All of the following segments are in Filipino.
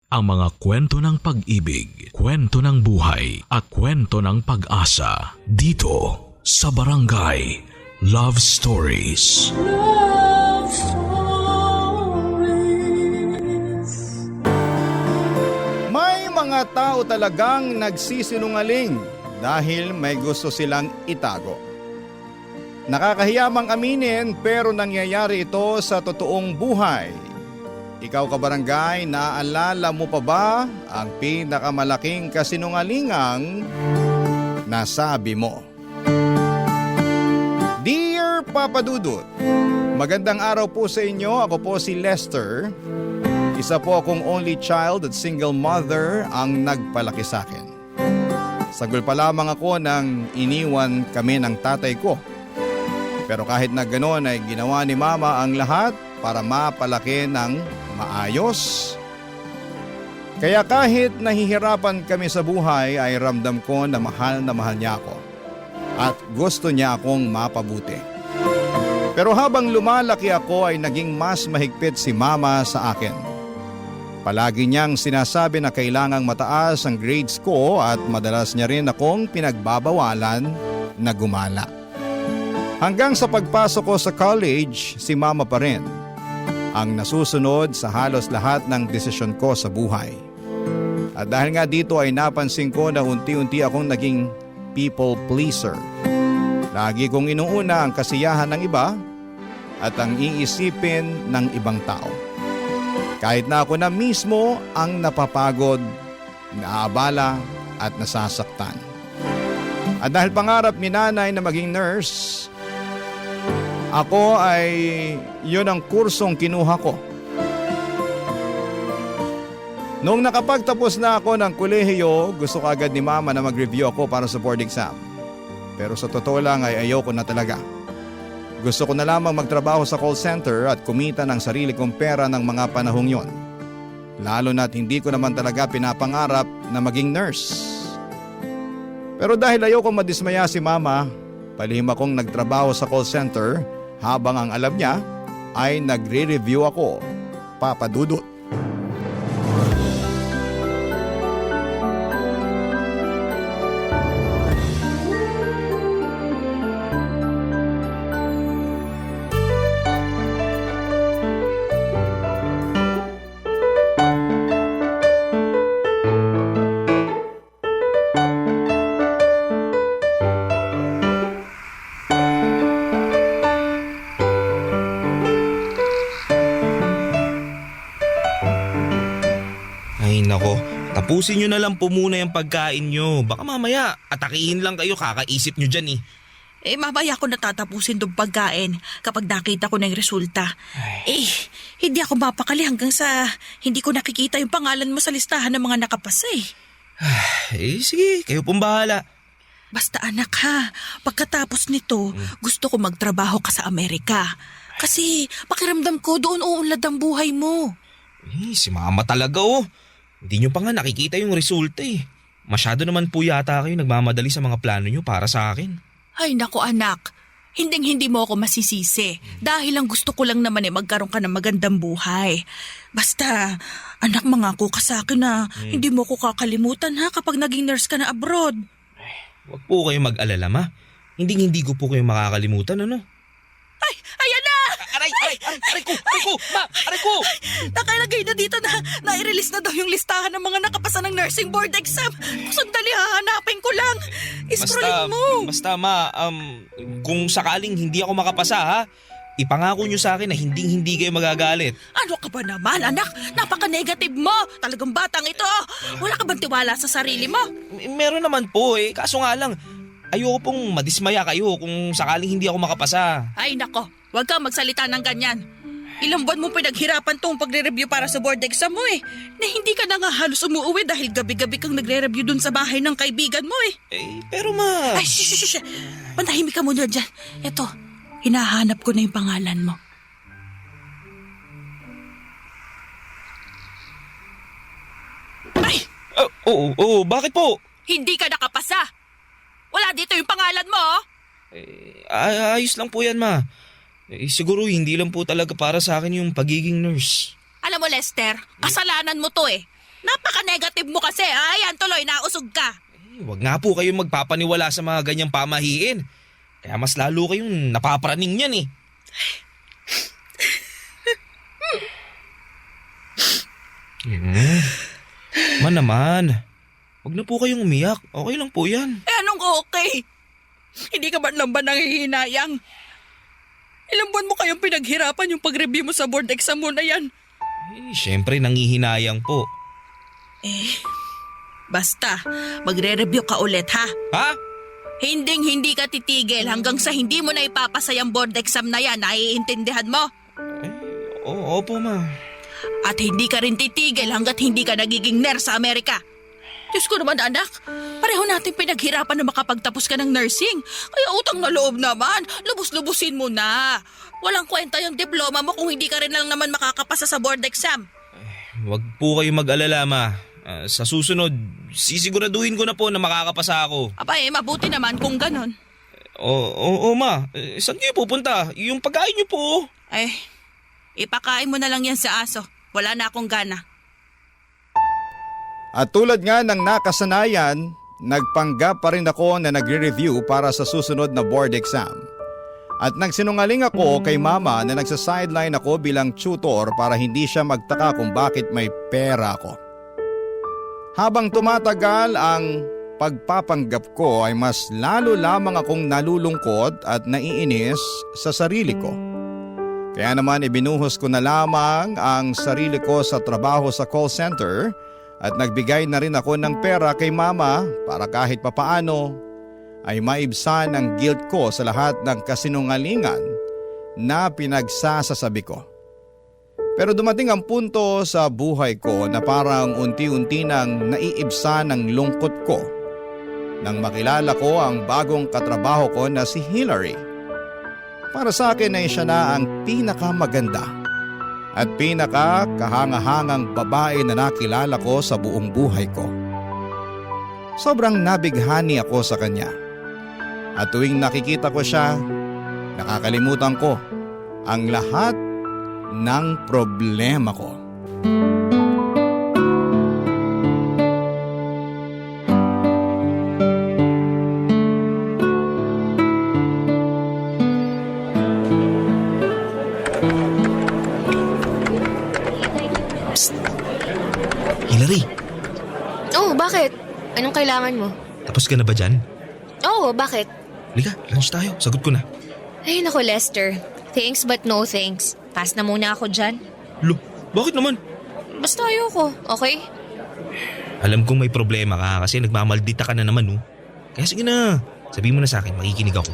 ang mga kwento ng pag-ibig, kwento ng buhay at kwento ng pag-asa dito sa Barangay Love Stories. Love Stories. May mga tao talagang nagsisinungaling dahil may gusto silang itago. Nakakahiyamang aminin pero nangyayari ito sa totoong buhay. Ikaw kabarangay, naalala mo pa ba ang pinakamalaking kasinungalingang nasabi mo? Dear Papa Dudut, magandang araw po sa inyo. Ako po si Lester. Isa po akong only child at single mother ang nagpalaki sa akin. Sagol pa lamang ako nang iniwan kami ng tatay ko. Pero kahit na ganoon ay ginawa ni Mama ang lahat para mapalaki ng maayos. Kaya kahit nahihirapan kami sa buhay ay ramdam ko na mahal niya ako. At gusto niya akong mapabuti. Pero habang lumalaki ako ay naging mas mahigpit si Mama sa akin. Palagi niyang sinasabi na kailangang mataas ang grades ko at madalas niya rin akong pinagbabawalan na gumala. Hanggang sa pagpasok ko sa college, si Mama pa rin ang nasusunod sa halos lahat ng desisyon ko sa buhay. At dahil nga dito ay napansin ko na unti-unti akong naging people pleaser. Lagi kong inuuna ang kasiyahan ng iba at ang iisipin ng ibang tao. Kahit na ako na mismo ang napapagod, naabala at nasasaktan. At dahil pangarap ni nanay na maging nurse, ako ay yun ang kursong kinuha ko. Noong nakapagtapos na ako ng kolehiyo, gusto kagad ni Mama na mag-review ako para sa board exam. Pero sa totoo lang ay ayoko na talaga. Gusto ko na lamang magtrabaho sa call center at kumita ng sarili kong pera ng mga panahong yon. Lalo na't hindi ko naman talaga pinapangarap na maging nurse. Pero dahil ayoko madismaya si Mama, palihim akong nagtrabaho sa call center habang ang alam niya ay nagre-review ako, Papa Dudut. Ay nako, tapusin nyo na lang po muna yung pagkain nyo. Baka mamaya atakihin lang kayo, kakaisip nyo dyan eh. Mamaya ko natatapusin tong pagkain kapag nakita ko na yung resulta. Hindi ako mapakali hanggang sa hindi ko nakikita yung pangalan mo sa listahan ng mga nakapasa eh. Sige, kayo pong bahala. Basta anak ha, pagkatapos nito, gusto ko magtrabaho ka sa Amerika. Kasi pakiramdam ko doon uunlad ang buhay mo. Si Mama talaga oh. Hindi nyo pa nga nakikita yung resulta eh. Masyado naman po yata kayo nagmamadali sa mga plano nyo para sa akin. Ay naku anak, hindi mo ako masisisi. Dahil ang gusto ko lang naman magkaroon ka ng magandang buhay. Basta, anak mangako ka sa akin na hindi mo ko kakalimutan ha kapag naging nurse ka na abroad. Huwag po kayo mag-alala ma. Hindi ko po kayo makakalimutan ano. Ay, ayan na! Aray ko! Ma! Aray ko! Nakalagay na dito na nai-release na daw yung listahan ng mga nakapasa ng nursing board exam. Sandali hahanapin ko lang. Scrollin mo. Basta ma, kung sakaling hindi ako makapasa ha, ipangako nyo sa akin na hindi kayo magagalit. Ano ka ba naman anak? Napaka-negative mo. Talagang batang ito. Wala ka bang tiwala sa sarili mo? Meron naman po eh, kaso nga lang, ayoko pong madismaya kayo kung sakaling hindi ako makapasa. Ay nako, huwag kang magsalita ng ganyan. Ilang buwan mo pinaghirapan tong pagre-review para sa board exam mo eh. Na hindi ka na nga halos umuwi dahil gabi-gabi kang nagre-review dun sa bahay ng kaibigan mo eh. Pero ma... Ay, shh. Pantahimik ka muna dyan. Eto, hinahanap ko na yung pangalan mo. Ay! Oo, bakit po? Hindi ka nakapasa. Wala dito yung pangalan mo oh. Ayos lang po yan ma. Siguro hindi lang po talaga para sa akin yung pagiging nurse. Alam mo Lester, kasalanan mo to eh. Napaka-negative mo kasi. Ayan, tuloy, nausog ka. Huwag nga po kayong magpapaniwala sa mga ganyang pamahiin. Kaya mas lalo kayong napapraning yan eh. Man naman, huwag na po kayong umiyak. Okay lang po yan. Anong okay? Hindi ka ba lang ba nanghihinayang? Ilang buwan mo kayong pinaghirapan yung pag-review mo sa board exam mo na yan. Siyempre nangihinayang po. Basta, magre-review ka ulit ha. Ha? Hindi ka titigil hanggang sa hindi mo na ipapasa yung board exam na yan. Naiintindihan mo? Opo ma. At hindi ka rin titigil hanggat hindi ka nagiging nurse sa Amerika. Diyos ko naman anak, pareho natin pinaghirapan na makapagtapos ka ng nursing. Kaya utang na loob naman, lubos-lubusin mo na. Walang kwenta yung diploma mo kung hindi ka rin lang naman makakapasa sa board exam. Huwag po kayong mag-alala ma. Sa susunod, sisiguraduhin ko na po na makakapasa ako. Mabuti naman kung ganon. Oo ma, saan kayo pupunta? Yung pagkain niyo po. Ipakain mo na lang yan sa aso. Wala na akong gana. At tulad nga ng nakasanayan, nagpanggap pa rin ako na nagre-review para sa susunod na board exam. At nagsinungaling ako kay mama na nagsa-sideline ako bilang tutor para hindi siya magtaka kung bakit may pera ako. Habang tumatagal ang pagpapanggap ko ay mas lalo lamang akong nalulungkot at naiinis sa sarili ko. Kaya naman ibinuhos ko na lamang ang sarili ko sa trabaho sa call center at nagbigay na rin ako ng pera kay mama para kahit papaano ay maibsan ang guilt ko sa lahat ng kasinungalingan na pinagsasasabi ko. Pero dumating ang punto sa buhay ko na parang unti-unti nang naiibsan ang lungkot ko nang makilala ko ang bagong katrabaho ko na si Hillary. Para sa akin ay siya na ang pinakamaganda at pinakakahangahangang babae na nakilala ko sa buong buhay ko. Sobrang nabighani ako sa kanya. At tuwing nakikita ko siya, nakakalimutan ko ang lahat ng problema ko. Hillary, Oh, bakit? Anong kailangan mo? tapos ka na ba dyan? Oh, bakit? Liga, lunch tayo. Sagot ko na. Ay, nako Lester. Thanks but no thanks. Pass na muna ako dyan. Lo, bakit naman? Basta ayoko, okay? Alam kong may problema ka kasi nagmamaldita ka na naman oh. Kaya sige na, sabihin mo na sa akin, makikinig ako.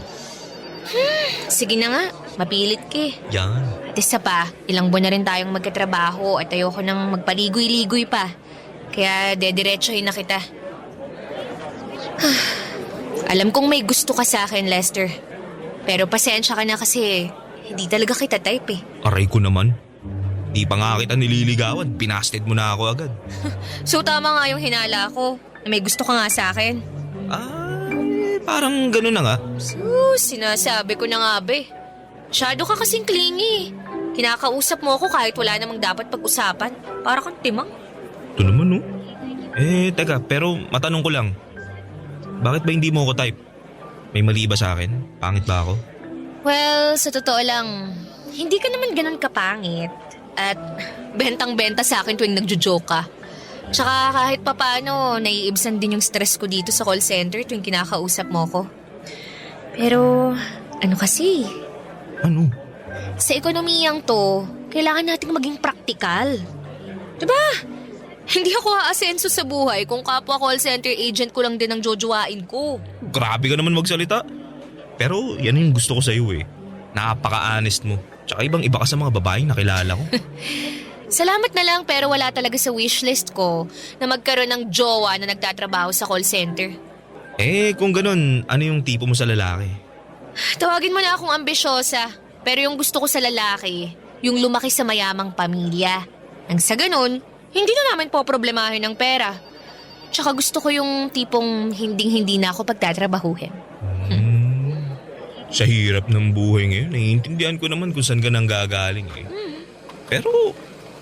Sige na nga, mapilit ka eh. Yan. At isa pa, ilang buwan na rin tayong magkatrabaho at ayoko nang magpaligoy-ligoy pa. Kaya dediretsohin na kita. Alam kong may gusto ka sa akin, Lester. Pero pasensya ka na kasi hindi talaga kita type eh. Aray ko naman. Di pa nga kita nililigawan, pinasted mo na ako agad. So tama nga yung hinala ko na may gusto ka nga sa akin. Parang gano'n na nga. Sinasabi ko na nga be. Masyado ka kasing clingy. Kinakausap mo ako kahit wala namang dapat pag-usapan. Para kang timang. Ito naman oh. Teka, pero matanong ko lang. Bakit ba hindi mo ako type? May mali ba sa akin? Pangit ba ako? Well, sa totoo lang, hindi ka naman ganun kapangit. At bentang-benta sa akin tuwing nagjo-joke ka. Tsaka kahit papaano, naiibsan din yung stress ko dito sa call center tuwing kinakausap mo ko. Pero, ano kasi? Ano? Sa ekonomiyang to, kailangan nating maging praktikal. Diba? Hindi ako aasenso sa buhay kung kapwa call center agent ko lang din ang jojowain ko. Grabe ka naman magsalita. Pero yan yung gusto ko sa'yo eh. Napaka-honest mo. Tsaka ibang-iba ka sa mga babaeng nakilala ko. Salamat na lang pero wala talaga sa wishlist ko na magkaroon ng jowa na nagtatrabaho sa call center. Kung ganun, ano yung tipo mo sa lalaki? Tawagin mo na akong ambisyosa, pero yung gusto ko sa lalaki, yung lumaki sa mayamang pamilya. Nang sa ganun, hindi na namin po problemahin ng pera. Tsaka gusto ko yung tipong hinding-hindi na ako pagtatrabahuhin. Sa hirap ng buhay ngayon, naiintindihan ko naman kung saan ka nang gagaling eh. Pero,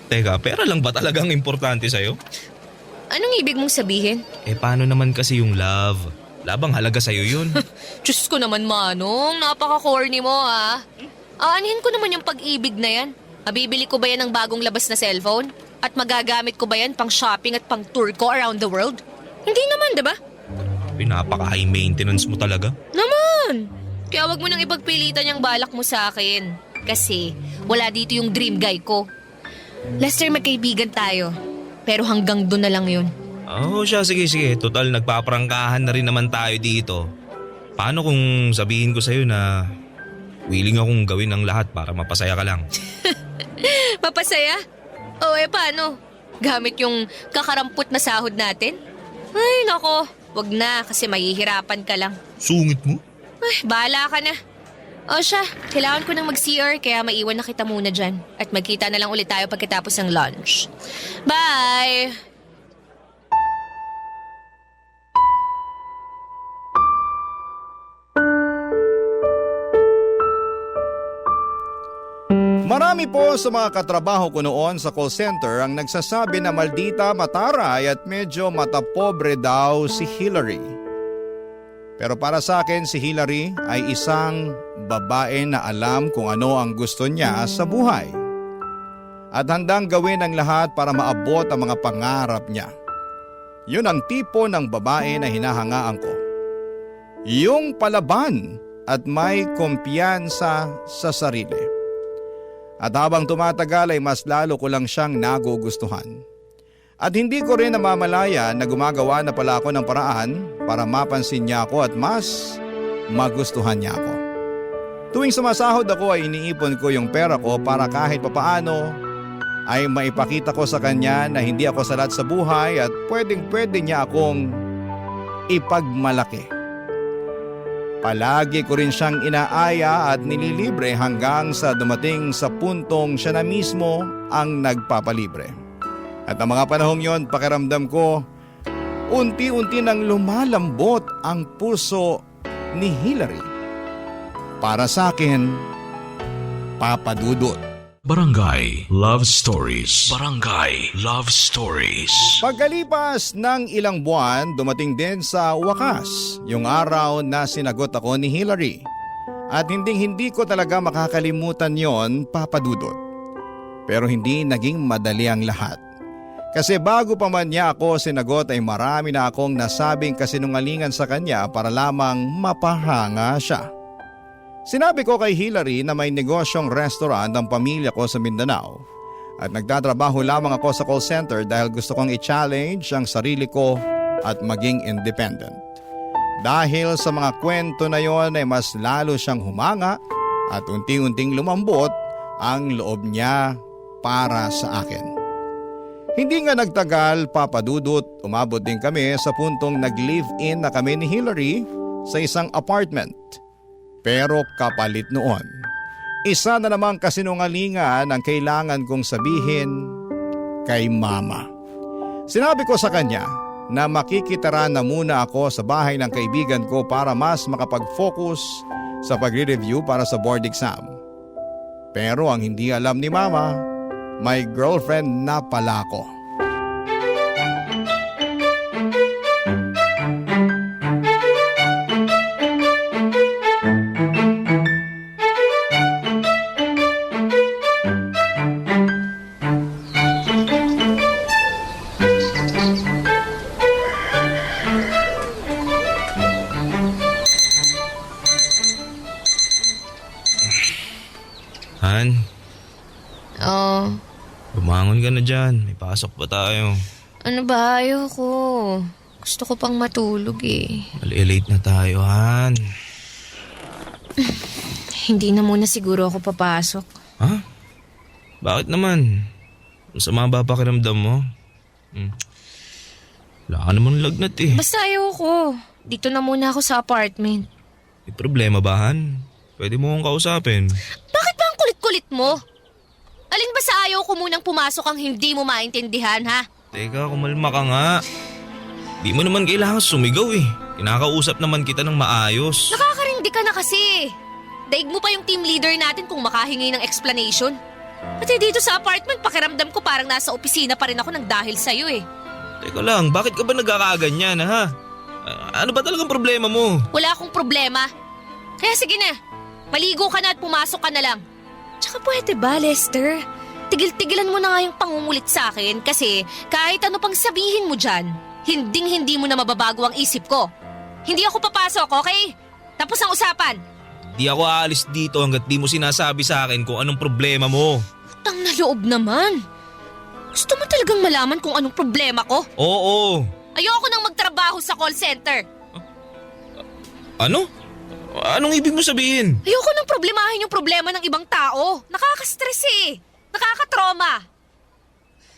teka, pera lang ba talagang importante sa'yo? Anong ibig mong sabihin? Paano naman kasi yung love? Labang halaga sa'yo yun. Diyos ko naman, Manong. Napaka-corny mo, ah. Aanhin ko naman yung pag-ibig na yan. Mabibili ko ba yan ng bagong labas na cellphone? At magagamit ko ba yan pang shopping at pang tour ko around the world? Hindi naman, diba? Napaka-high maintenance mo talaga. Naman! Kaya wag mo nang ipagpilitan yung balak mo sa akin. Kasi wala dito yung dream guy ko. Lester, magkaibigan tayo. Pero hanggang doon na lang yun. Siya, sige. Total, nagpaprangkahan na rin naman tayo dito. Paano kung sabihin ko sa'yo na willing akong gawin ang lahat para mapasaya ka lang? Mapasaya? O paano? Gamit yung kakarampot na sahod natin? Ay, nako. Wag na kasi mahihirapan ka lang. Sungit mo? Ay, bahala ka na. O siya, kailangan ko nang mag-CR kaya maiwan na kita muna dyan. At magkita na lang ulit tayo pagkatapos ng lunch. Bye! Marami po sa mga katrabaho ko noon sa call center ang nagsasabi na maldita, mataray at medyo matapobre daw si Hillary. Pero para sa akin si Hillary ay isang babae na alam kung ano ang gusto niya sa buhay. At handang gawin ang lahat para maabot ang mga pangarap niya. Yun ang tipo ng babae na hinahangaan ko. Yung palaban at may kumpiyansa sa sarili. At habang tumatagal ay mas lalo ko lang siyang nagugustuhan. At hindi ko rin namamalaya na gumagawa na pala ako ng paraan para mapansin niya ako at mas magustuhan niya ako. Tuwing sumasahod ako ay iniipon ko yung pera ko para kahit papaano ay maipakita ko sa kanya na hindi ako salat sa buhay at pwedeng-pwede niya akong ipagmalaki. Palagi ko rin siyang inaaya at nililibre hanggang sa dumating sa puntong siya na mismo ang nagpapalibre. At ang mga panahong yon, pakiramdam ko, unti-unti nang lumalambot ang puso ni Hillary. Para sa akin, Papa Dudut. Barangay Love Stories. Barangay Love Stories. Pagkalipas ng ilang buwan, dumating din sa wakas yung araw na sinagot ako ni Hillary. At hindi ko talaga makakalimutan yon, Papa Dudut. Pero hindi naging madali ang lahat. Kasi bago pa man niya ako sinagot ay marami na akong nasabing kasinungalingan sa kanya para lamang mapahanga siya. Sinabi ko kay Hillary na may negosyong restaurant ang pamilya ko sa Mindanao at nagtatrabaho lamang ako sa call center dahil gusto kong i-challenge ang sarili ko at maging independent. Dahil sa mga kwento na yon ay mas lalo siyang humanga at unti-unting lumambot ang loob niya para sa akin. Hindi nga nagtagal, Papa Dudut, umabot din kami sa puntong nag-live-in na kami ni Hillary sa isang apartment. Pero kapalit noon, isa na namang kasinungalingan ang kailangan kong sabihin kay Mama. Sinabi ko sa kanya na makikitira na muna ako sa bahay ng kaibigan ko para mas makapag-focus sa pagre-review para sa board exam. Pero ang hindi alam ni Mama, may girlfriend na pala ako. Han, Oh, bumangon ka na dyan. May pasok pa tayo. ano ba? Ayoko. Gusto ko pang matulog eh. Late na tayo, Han. Hindi na muna siguro ako papasok. Ha? Bakit naman? Masama ba pakiramdam mo? Wala ka naman lagnat eh. Basta ayoko. Dito na muna ako sa apartment. May problema ba, Han? Pwede mo akong kausapin. Bakit ba ang kulit-kulit mo? Alin ba sa ayaw ko munang pumasok ang hindi mo maintindihan, ha? Teka, kumalma ka nga. Di mo naman kailangan sumigaw eh. Kinakausap naman kita ng maayos. Nakakarindi ka na kasi. Daig mo pa yung team leader natin kung makahingi ng explanation. At dito sa apartment, pakiramdam ko parang nasa opisina pa rin ako ng dahil sa'yo eh. Teka lang, bakit ka ba nagkakaganyan ha? Ano ba talagang problema mo? Wala akong problema. Kaya sige na, maligo ka na at pumasok ka na lang. Tsaka pwede ba, Lester? Tigil-tigilan mo na nga yung pangungulit sa akin kasi kahit ano pang sabihin mo dyan, hinding-hindi mo na mababago ang isip ko. Hindi ako papasok, okay? Tapos ang usapan. Di ako aalis dito hanggat di mo sinasabi sa akin kung anong problema mo. Utang na loob naman. Gusto mo talagang malaman kung anong problema ko? Oo. Ayoko nang magtrabaho sa call center. Ano? Anong ibig mo sabihin? Ayoko nang problemahin yung problema ng ibang tao. Nakaka-stress eh. Nakaka-trauma.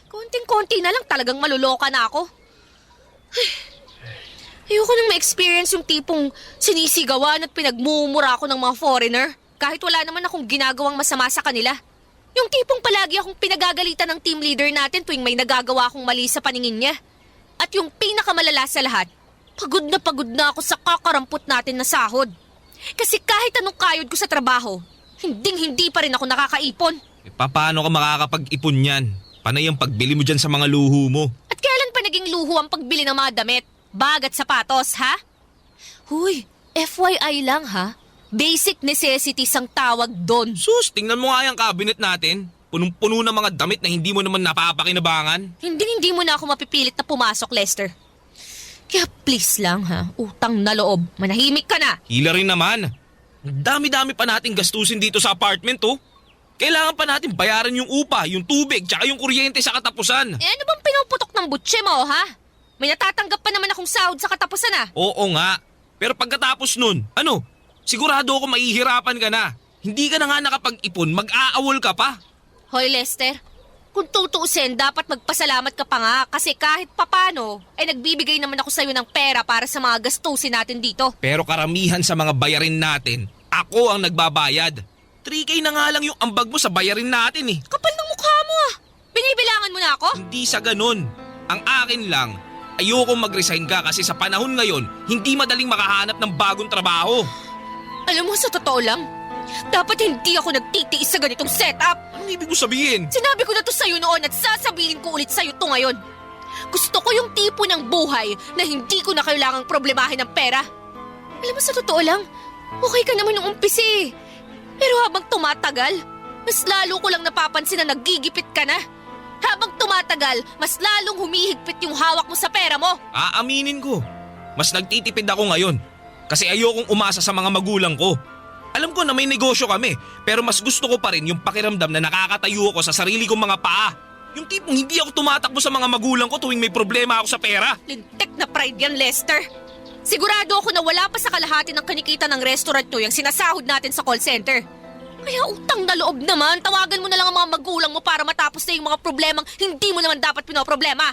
Konting-konti na lang talagang maluloka na ako. Ayoko nang ma-experience yung tipong sinisigawan at pinagmumura ako ng mga foreigner kahit wala naman akong ginagawang masama sa kanila. Yung tipong palagi akong pinagagalitan ng team leader natin tuwing may nagagawa akong mali sa paningin niya. At yung pinakamalala sa lahat, pagod na ako sa kakarampot natin na sahod. Kasi kahit anong kayod ko sa trabaho, hinding-hindi pa rin ako nakakaipon. Paano ka makakapag-ipon yan? Panay ang pagbili mo dyan sa mga luho mo. At kailan pa naging luho ang pagbili ng mga damit, bag at sapatos, ha? Huy, FYI lang ha. Basic necessities ang tawag doon. Sus, tingnan mo nga yung cabinet natin. Punong-puno ng mga damit na hindi mo naman napapakinabangan. Hindi mo na ako mapipilit na pumasok, Lester. Kaya please lang ha, utang na loob, manahimik ka na. Hila rin naman. Ang dami-dami pa nating gastusin dito sa apartment oh. Kailangan pa natin bayaran yung upa, yung tubig, tsaka yung kuryente sa katapusan. Ano bang pinuputok ng butse mo, ha? May natatanggap pa naman akong sahod sa katapusan ah. Oo nga. Pero pagkatapos nun, ano? Sigurado ako mahihirapan ka na. Hindi ka na nga nakapag-ipon, mag-aawol ka pa. Hoy Lester, kung tutuusin, dapat magpasalamat ka pa nga kasi kahit papano, ay nagbibigay naman ako sa'yo ng pera para sa mga gastusin natin dito. Pero karamihan sa mga bayarin natin, ako ang nagbabayad. 3K na nga lang yung ambag mo sa bayarin natin eh. Kapal ng mukha mo ah! Binibilangan mo na ako? Hindi sa ganun. Ang akin lang, ayoko mag-resign ka kasi sa panahon ngayon, hindi madaling makahanap ng bagong trabaho. Alam mo, sa totoo lang, dapat hindi ako nagtitiis sa ganitong setup. Anong ibig mo sabihin? Sinabi ko na to sa'yo noon at sasabihin ko ulit sa'yo to ngayon. Gusto ko yung tipo ng buhay na hindi ko na kailangang problemahin ng pera. Alam mo, sa totoo lang, okay ka naman nung umpisa eh. Pero habang tumatagal, mas lalo ko lang napapansin na nagigipit ka na. Habang tumatagal, mas lalong humihigpit yung hawak mo sa pera mo. Aaminin ko, mas nagtitipid ako ngayon kasi ayokong umasa sa mga magulang ko. Alam ko na may negosyo kami, pero mas gusto ko pa rin yung pakiramdam na nakakatayo ako sa sarili kong mga paa. Yung tipong hindi ako tumatakbo sa mga magulang ko tuwing may problema ako sa pera. Lintek na pride yan, Lester. Sigurado ako na wala pa sa kalahati ng kinikita ng restaurant to yung sinasahod natin sa call center. Kaya utang na loob naman, tawagan mo na lang ang mga magulang mo para matapos na yung mga problemang hindi mo naman dapat pinoproblema.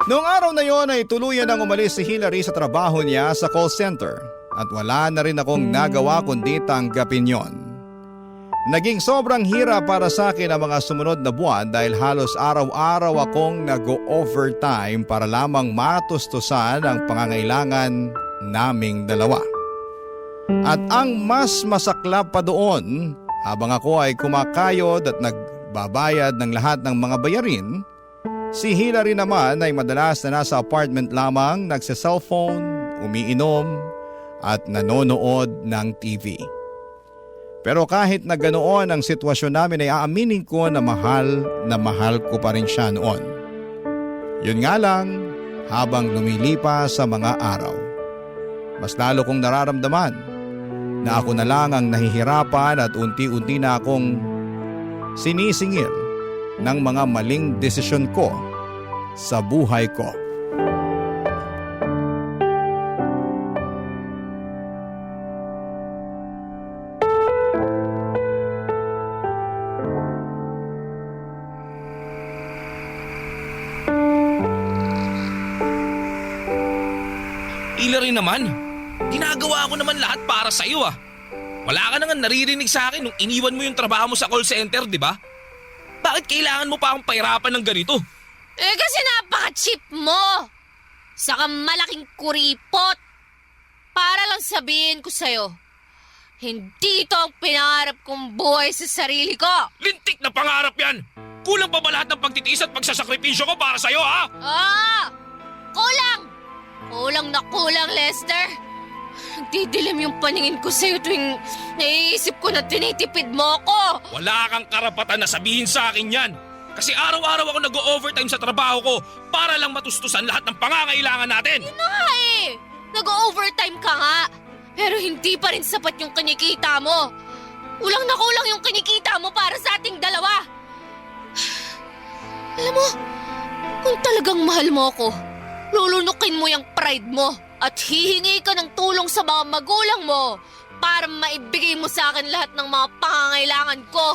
Noong araw na yon ay tuluyan nang umalis si Hillary sa trabaho niya sa call center at wala na rin akong nagawa kundi tanggapin yon. Naging sobrang hirap para sa akin ang mga sumunod na buwan dahil halos araw-araw akong nag-overtime para lamang matustusan ang pangangailangan naming dalawa. At ang mas masaklap pa doon, habang ako ay kumakayod at nagbabayad ng lahat ng mga bayarin, si Hillary naman ay madalas na nasa apartment lamang nagsa-cellphone, umiinom at nanonood ng TV. Pero kahit na ganoon ang sitwasyon namin ay aaminin ko na mahal ko pa rin siya noon. Yun nga lang, habang lumilipas sa mga araw, mas lalo kong nararamdaman na ako na lang ang nahihirapan at unti-unti na akong sinisingil ng mga maling desisyon ko sa buhay ko. Hillary naman, ginagawa ko naman lahat para sa'yo ah. Wala ka nang naririnig sa akin nung iniwan mo yung trabaho mo sa call center, di ba? Bakit kailangan mo pa akong pahirapan ng ganito? Eh kasi napaka-cheap mo! Saka malaking kuripot! Para lang sabihin ko sa'yo, hindi ito ang pinangarap kong buhay sa sarili ko! Lintik na pangarap yan! Kulang pa ba lahat ng pagtitiis at pagsasakripisyo ko para sa'yo, ha? Kulang! Kulang na kulang, Lester. Nagdidilim yung paningin ko sa'yo tuwing naiisip ko na tinitipid mo ako. Wala kang karapatan na sabihin sa akin yan. Kasi araw-araw ako nag-overtime sa trabaho ko para lang matustusan lahat ng pangangailangan natin. Nag-overtime ka nga. Pero hindi pa rin sapat yung kinikita mo. Kulang na kulang yung kinikita mo para sa ating dalawa. Alam mo, kung talagang mahal mo ako, lulunukin mo yung pride mo at hihingi ka ng tulong sa mga magulang mo para maibigay mo sa akin lahat ng mga pangangailangan ko.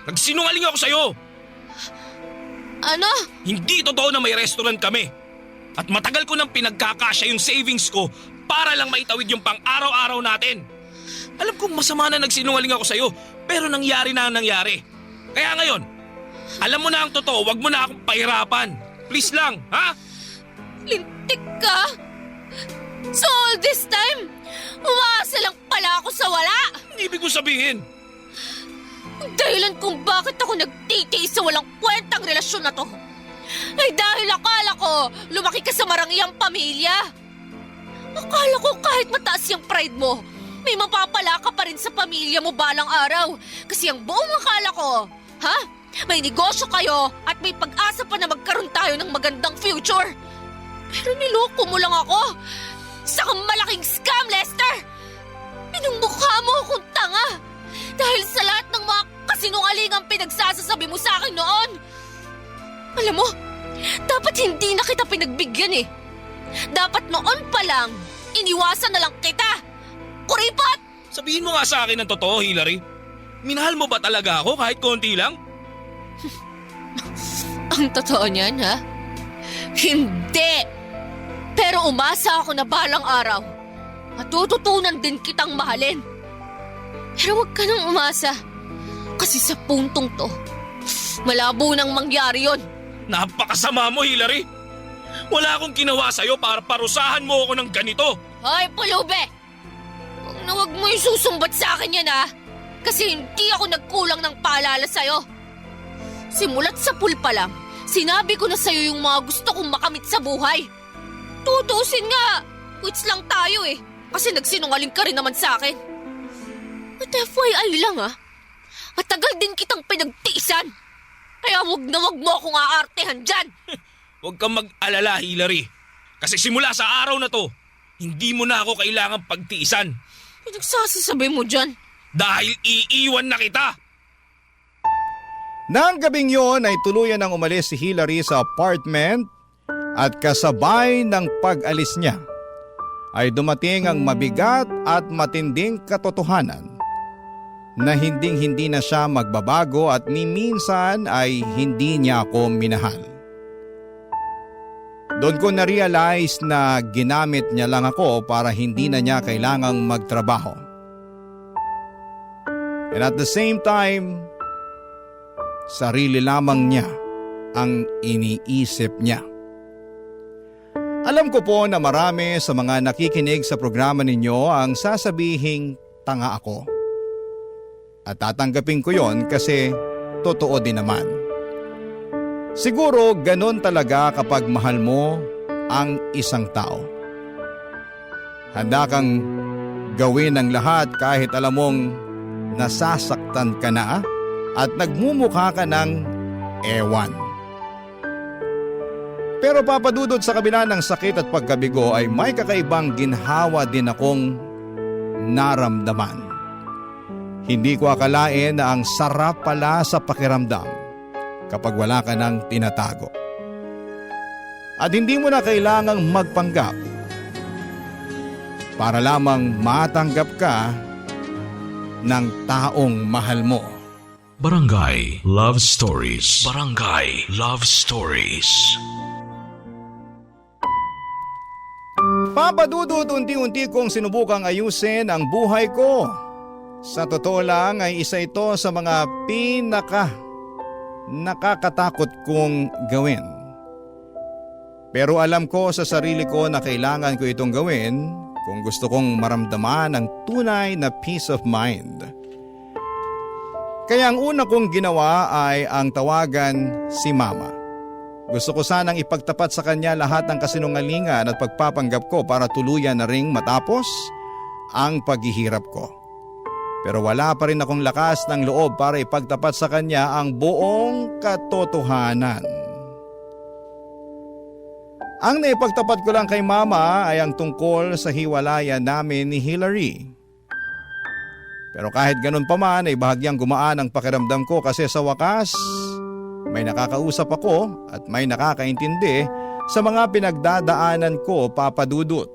Nagsinungaling ako sa'yo. Ano? Hindi totoo na may restaurant kami. At matagal ko nang pinagkakasya yung savings ko para lang maitawid yung pang-araw-araw natin. Alam kong masama na nagsinungaling ako sa'yo, pero nangyari na ang nangyari. Kaya ngayon, alam mo na ang totoo, wag mo na akong pahirapan. Please lang, ha? Lintik ka? So all this time, umaasa lang pala ako sa wala? Ibig mo sabihin, Ang dahilan kung bakit ako nagtitiis sa walang kwentang relasyon na to ay dahil akala ko lumaki ka sa marangyang pamilya. Akala ko kahit mataas yung pride mo, may mapapala ka pa rin sa pamilya mo balang araw. Kasi ang buong akala ko, may negosyo kayo at may pag-asa pa na magkaroon tayo ng magandang future. Pero niloko mo lang ako. Sa malaking scam, Lester! Pinumukha mo akong tanga dahil sa lahat ng mga kasinungalingang pinagsasasabi mo sa akin noon. Alam mo, dapat hindi na kita pinagbigyan eh. Dapat noon pa lang, iniwasan na lang kita. Kuripot! sabihin mo nga sa akin ang totoo, Hillary. Minahal mo ba talaga ako kahit konti lang? Ang totoo niyan, ha? Hindi! Pero umasa ako na balang araw. Matututunan din kitang mahalin. Pero huwag ka nang umasa. Kasi sa puntong to, malabo nang mangyari yon. Napakasama mo, Hillary. Wala akong ginawa sa'yo para parusahan mo ako ng ganito. Hoy, pulube! Huwag mo isusumbat sa akin yan, ha? Kasi hindi ako nagkulang ng paalala sa'yo. Simulat sa pool pa lang, sinabi ko na sa'yo yung mga gusto kong makamit sa buhay. Tutusin nga, quits lang tayo eh. Kasi nagsinungaling ka rin naman sa akin. At FYI lang, ha? Matagal din kitang pinagtiisan. Kaya wag mo akong aartehan dyan. Huwag kang mag-alala, Hillary. Kasi simula sa araw na to, hindi mo na ako kailangang pagtiisan. Pinagsasasabi mo dyan? Dahil iiwan na kita. Nang gabing yon ay tuluyan nang umalis si Hillary sa apartment at kasabay ng pag-alis niya ay dumating ang mabigat at matinding katotohanan na hindi na siya magbabago at ni minsan ay hindi niya ako minahal. Doon ko na-realize na ginamit niya lang ako para hindi na niya kailangang magtrabaho. And at the same time, sarili lamang niya ang iniisip niya. Alam ko po na marami sa mga nakikinig sa programa ninyo ang sasabihing tanga ako. At tatanggapin ko yon kasi totoo din naman. Siguro ganon talaga kapag mahal mo ang isang tao. Handa kang gawin ang lahat kahit alam mong nasasaktan ka na at nagmumukha ka ng ewan. Pero papadudod sa kabila ng sakit at pagkabigo ay may kakaibang ginhawa din akong naramdaman. Hindi ko akalain na ang sarap pala sa pakiramdam kapag wala ka nang tinatago. At hindi mo na kailangang magpanggap para lamang matanggap ka ng taong mahal mo. Barangay Love Stories. Barangay Love Stories. Papadudod, unti-unti kong sinubukang ayusin ang buhay ko. Sa totoo lang ay isa ito sa mga nakakatakot kong gawin. Pero alam ko sa sarili ko na kailangan ko itong gawin kung gusto kong maramdaman ang tunay na peace of mind. Kaya ang una kong ginawa ay ang tawagan si Mama. Gusto ko sanang ipagtapat sa kanya lahat ng kasinungalingan at pagpapanggap ko para tuluyan na ring matapos ang paghihirap ko. Pero wala pa rin akong lakas ng loob para ipagtapat sa kanya ang buong katotohanan. Ang naipagtapat ko lang kay Mama ay ang tungkol sa hiwalayan namin ni Hillary. Pero kahit ganun pa man ay bahagyang gumaan ang pakiramdam ko kasi sa wakas may nakakausap ako at may nakakaintindi sa mga pinagdadaanan ko, Papa Dudut.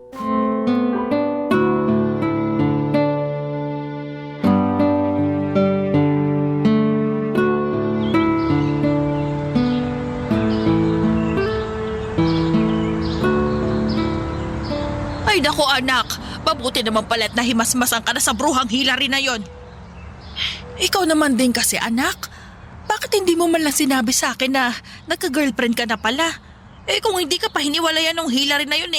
Ay naku anak, mabuti naman pala't nahimasmasan ka na sa bruhang Hillary na yon. Ikaw naman din kasi anak, bakit hindi mo man lang sinabi sa akin na nagka-girlfriend ka na pala? Eh kung hindi ka pa hiniwalayan ng Hillary na yun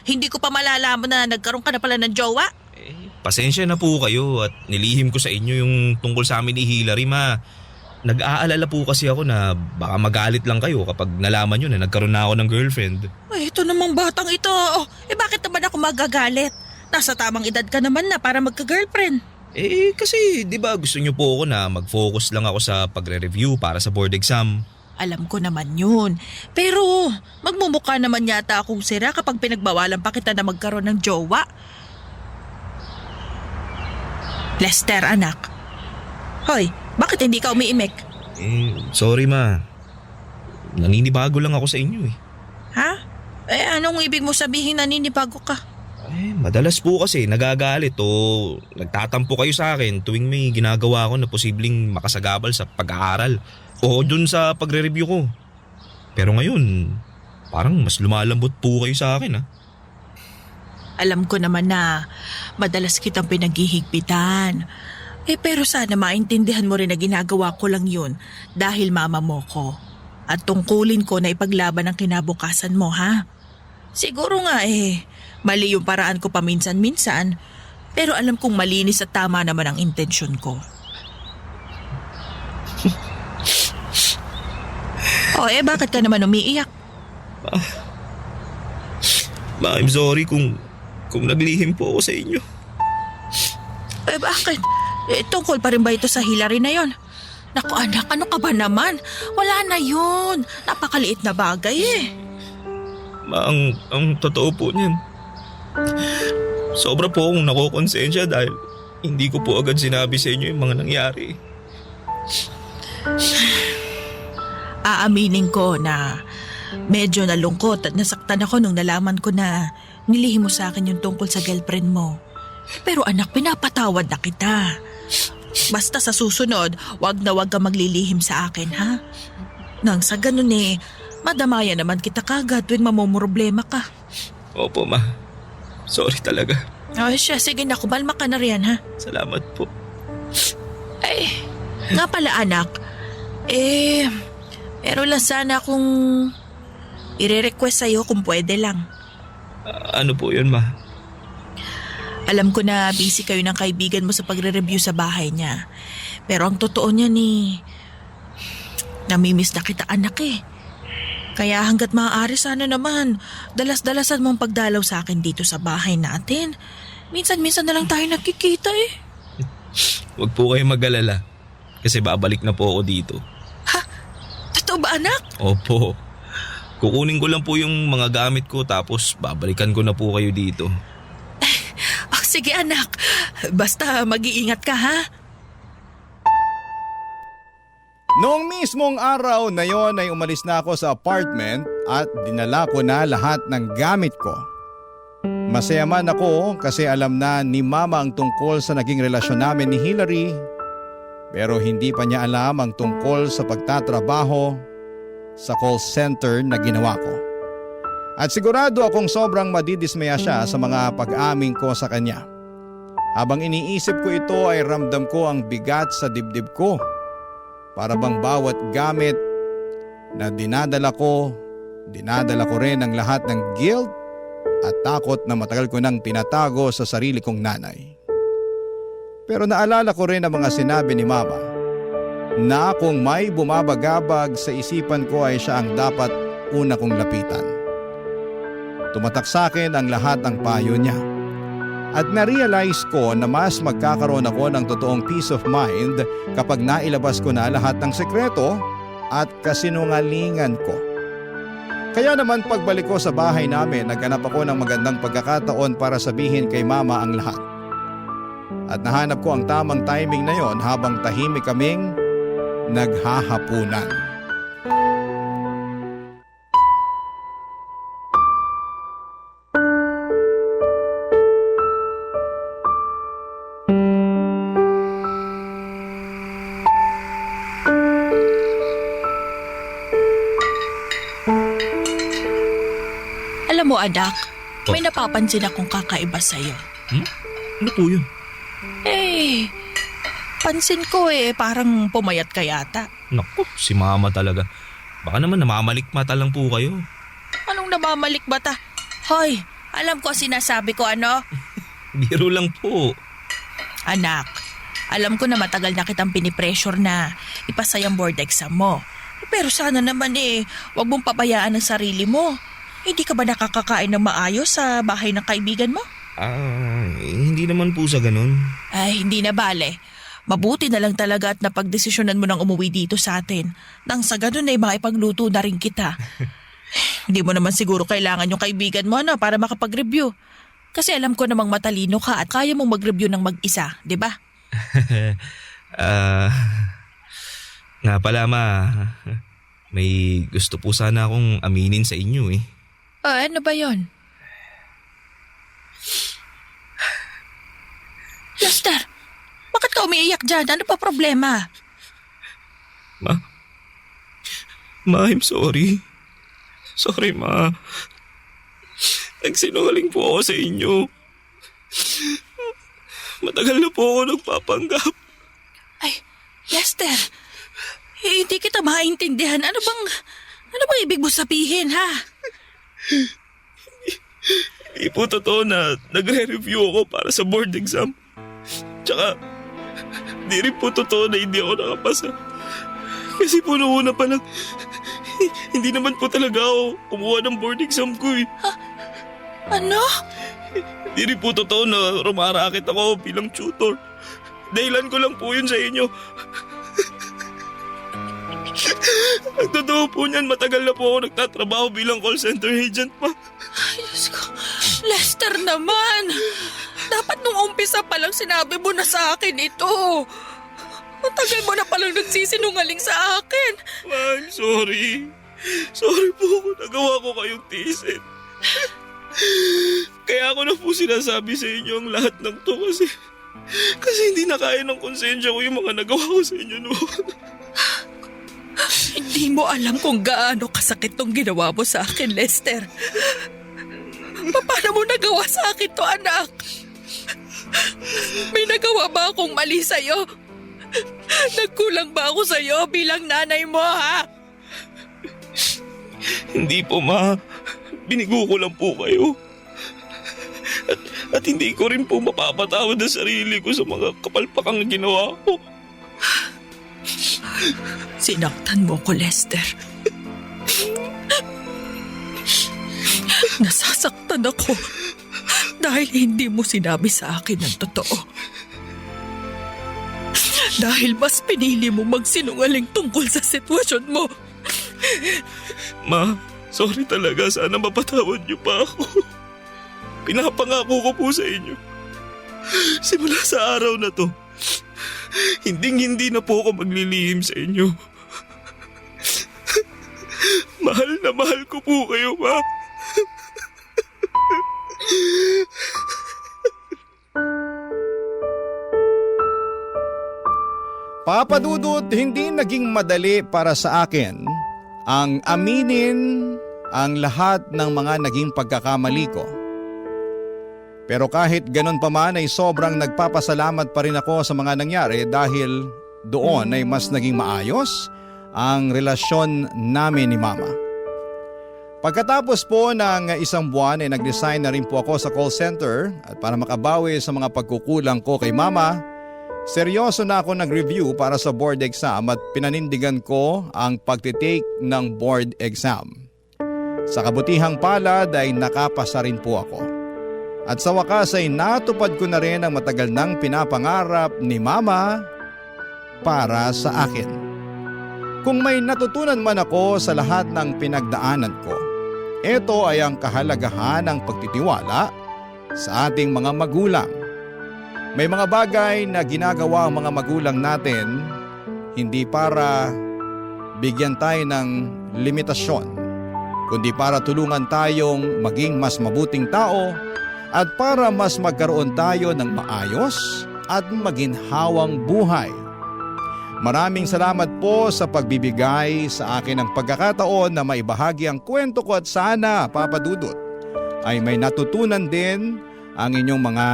hindi ko pa malalaman na nagkaroon ka na pala ng jowa. Pasensya na po kayo at nilihim ko sa inyo yung tungkol sa amin ni Hillary, ma. Nag-aalala po kasi ako na baka magalit lang kayo kapag nalaman nyo na nagkaroon na ako ng girlfriend. Ay, ito namang batang ito. Bakit naman ako magagalit? Nasa tamang edad ka naman na para magka-girlfriend. Kasi di ba gusto nyo po ako na mag-focus lang ako sa pagre-review para sa board exam. Alam ko naman yun. Pero magmumukha naman yata akong sira kapag pinagbawalan pa kita na magkaroon ng jowa. Lester, anak. Hoy, bakit hindi ka umiimik? Sorry ma. Naninibago lang ako sa inyo Ha? Anong ibig mo sabihin naninibago ka? Madalas po kasi nagagalit o nagtatampo kayo sa akin tuwing may ginagawa ko na posibleng makasagabal sa pag-aaral o dun sa pagre-review ko. Pero ngayon, parang mas lumalambot po kayo sa akin Alam ko naman na madalas kitang pinaghihigpitan. Pero sana maintindihan mo rin na ginagawa ko lang yun dahil mama mo ko. At tungkulin ko na ipaglaban ang kinabukasan mo, ha? Siguro nga mali yung paraan ko paminsan-minsan, pero alam kong malinis at tama naman ang intensyon ko. Bakit ka naman umiiyak? Ma, I'm sorry kung naglihim po ako sa inyo. Bakit? Tungkol pa rin ba ito sa Hillary na yon? Naku anak, ano ka ba naman? Wala na yun. Napakaliit na bagay Ma, ang totoo po niyan. Sobra po akong nakokonsensya dahil hindi ko po agad sinabi sa inyo yung mga nangyari. Aaminin ko na medyo nalungkot at nasaktan ako nung nalaman ko na nilihim mo sa akin yung tungkol sa girlfriend mo. Pero anak, pinapatawad na kita. Basta sa susunod, wag na wag ka maglilihim sa akin, ha? Nang sa ganun madamaya naman kita kagad tuwing mamumroblema ka. Opo, ma. Sorry talaga. Siya, sige na, kumalma ka na riyan, ha? Salamat po. Nga pala anak, meron lang sana akong i-request sa'yo kung pwede lang. Ano po yun, ma? Alam ko na busy kayo ng kaibigan mo sa pagre-review sa bahay niya. Pero ang totoo niya namimiss na kita anak Kaya hanggat maaari sana naman, dalas-dalasan mong pagdalaw sa akin dito sa bahay natin. Minsan-minsan na lang tayo nagkikita Huwag po kayo mag-alala. Kasi babalik na po ako dito. Ha? Totoo ba anak? Opo. Kukunin ko lang po yung mga gamit ko tapos babalikan ko na po kayo dito. Sige anak, basta mag-iingat ka ha. Noong mismong araw na yon ay umalis na ako sa apartment at dinala ko na lahat ng gamit ko. Masaya man ako kasi alam na ni Mama ang tungkol sa naging relasyon namin ni Hillary, pero hindi pa niya alam ang tungkol sa pagtatrabaho sa call center na ginawa ko. At sigurado akong sobrang madidismaya siya sa mga pag-amin ko sa kanya. Habang iniisip ko ito ay ramdam ko ang bigat sa dibdib ko. Para bang bawat gamit na dinadala ko rin ang lahat ng guilt at takot na matagal ko nang tinatago sa sarili kong nanay. Pero naalala ko rin ang mga sinabi ni Mama na kung may bumabagabag sa isipan ko ay siya ang dapat una kong lapitan. Tumatak sa akin ang lahat ng payo niya. At na-realize ko na mas magkakaroon ako ng totoong peace of mind kapag nailabas ko na lahat ng sekreto at kasinungalingan ko. Kaya naman pagbalik ko sa bahay namin, naghanap ako ng magandang pagkakataon para sabihin kay Mama ang lahat. At nahanap ko ang tamang timing na yon habang tahimik kaming naghahapunan. Alam mo anak, may napapansin akong kakaiba sa'yo. Ano po yun? Eh, pansin ko parang pumayat ka yata. Naku, si Mama talaga. Baka naman namamalikmata lang po kayo. Anong namamalik bata? Hoy, alam ko sinasabi ko ano? Biro lang po. Anak, alam ko na matagal na kitang pinipressure na ipasa yung board exam mo. Pero sana naman wag mong pabayaan ang sarili mo. Hindi ka ba nakakakain ng maayos sa bahay ng kaibigan mo? Hindi naman po sa ganun. Ay, hindi na bale. Mabuti na lang talaga at napagdesisyonan mo nang umuwi dito sa atin. Nang sa ganun maipagluto na rin kita. Hindi mo naman siguro kailangan yung kaibigan mo para makapag-review. Kasi alam ko namang matalino ka at kaya mong mag-review ng mag-isa, di ba? Nga pala Ma, may gusto po sana akong aminin sa inyo eh. Ano ba yon? Lester, bakit ka umiiyak dyan? Ano pa problema? Ma, I'm sorry. Sorry, Ma. Nagsinungaling po ako sa inyo. Matagal na po ako nagpapanggap. Ay, Lester, hindi kita maintindihan. Ano bang ibig mo sabihin, ha? Hindi po totoo na nagre-review ako para sa board exam. Tsaka, di rin po totoo na hindi ako nakapasa. Kasi po noong una pa lang, hindi naman po talaga ako kumuha ng board exam ko eh. Ano? Di rin po totoo na rumarakit ako bilang tutor. Dahilan ko lang po yun sa inyo. Ang totoo po niyan, matagal na po ako nagtatrabaho bilang call center agent pa. Ay, Diyos ko. Lester naman. Dapat nung umpisa pa lang sinabi mo na sa akin ito. Matagal mo na palang nagsisinungaling sa akin. Ma, I'm sorry. Sorry po kung nagawa ko kayong tiisin. Kaya ako na po sinasabi sa inyo ang lahat ng to kasi hindi na kaya ng konsensya ko yung mga nagawa ko sa inyo noon. Hindi mo alam kung gaano kasakit tong ginawa mo sa akin, Lester. Paano mo nagawa sa akin to, anak? May nagawa ba akong mali sa'yo? Nagkulang ba ako sa'yo bilang nanay mo, ha? Hindi po, Ma. Binigo ko lang po kayo. At hindi ko rin po mapapatawad ang sarili ko sa mga kapalpakang ginawa ko. Sinaktan mo ko, Lester. Nasasaktan ako dahil hindi mo sinabi sa akin ang totoo. Dahil mas pinili mo magsinungaling tungkol sa sitwasyon mo. Ma, sorry talaga. Sana mapatawad niyo pa ako. Pinapangako ko po sa inyo. Simula sa araw na to, hindi na po ako maglilihim sa inyo. Mahal na mahal ko po kayo, Ma. Papa Dudut, hindi naging madali para sa akin ang aminin ang lahat ng mga naging pagkakamali ko. Pero kahit ganun pa man ay sobrang nagpapasalamat pa rin ako sa mga nangyari dahil doon ay mas naging maayos ang relasyon namin ni Mama. Pagkatapos po ng isang buwan ay nag-resign na rin po ako sa call center at para makabawi sa mga pagkukulang ko kay Mama, Seryoso na ako nag-review para sa board exam at pinanindigan ko ang pagtitake ng board exam. Sa kabutihang palad ay nakapasa rin po ako. At sa wakas ay natupad ko na rin ang matagal nang pinapangarap ni Mama para sa akin. Kung may natutunan man ako sa lahat ng pinagdaanan ko, ito ay ang kahalagahan ng pagtitiwala sa ating mga magulang. May mga bagay na ginagawa ang mga magulang natin hindi para bigyan tayo ng limitasyon, kundi para tulungan tayong maging mas mabuting tao at para mas magkaroon tayo ng maayos at maginhawang buhay. Maraming salamat po sa pagbibigay sa akin ng pagkakataon na maibahagi ang kwento ko at sana, Papa Dudut, ay may natutunan din ang inyong mga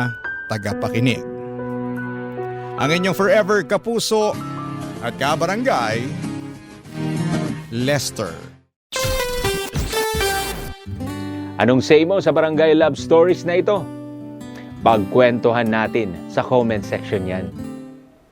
tagapakinig. Ang inyong forever kapuso at kabarangay, Lester. Anong say mo sa Barangay Love Stories na ito? Pagkwentuhan natin sa comment section yan.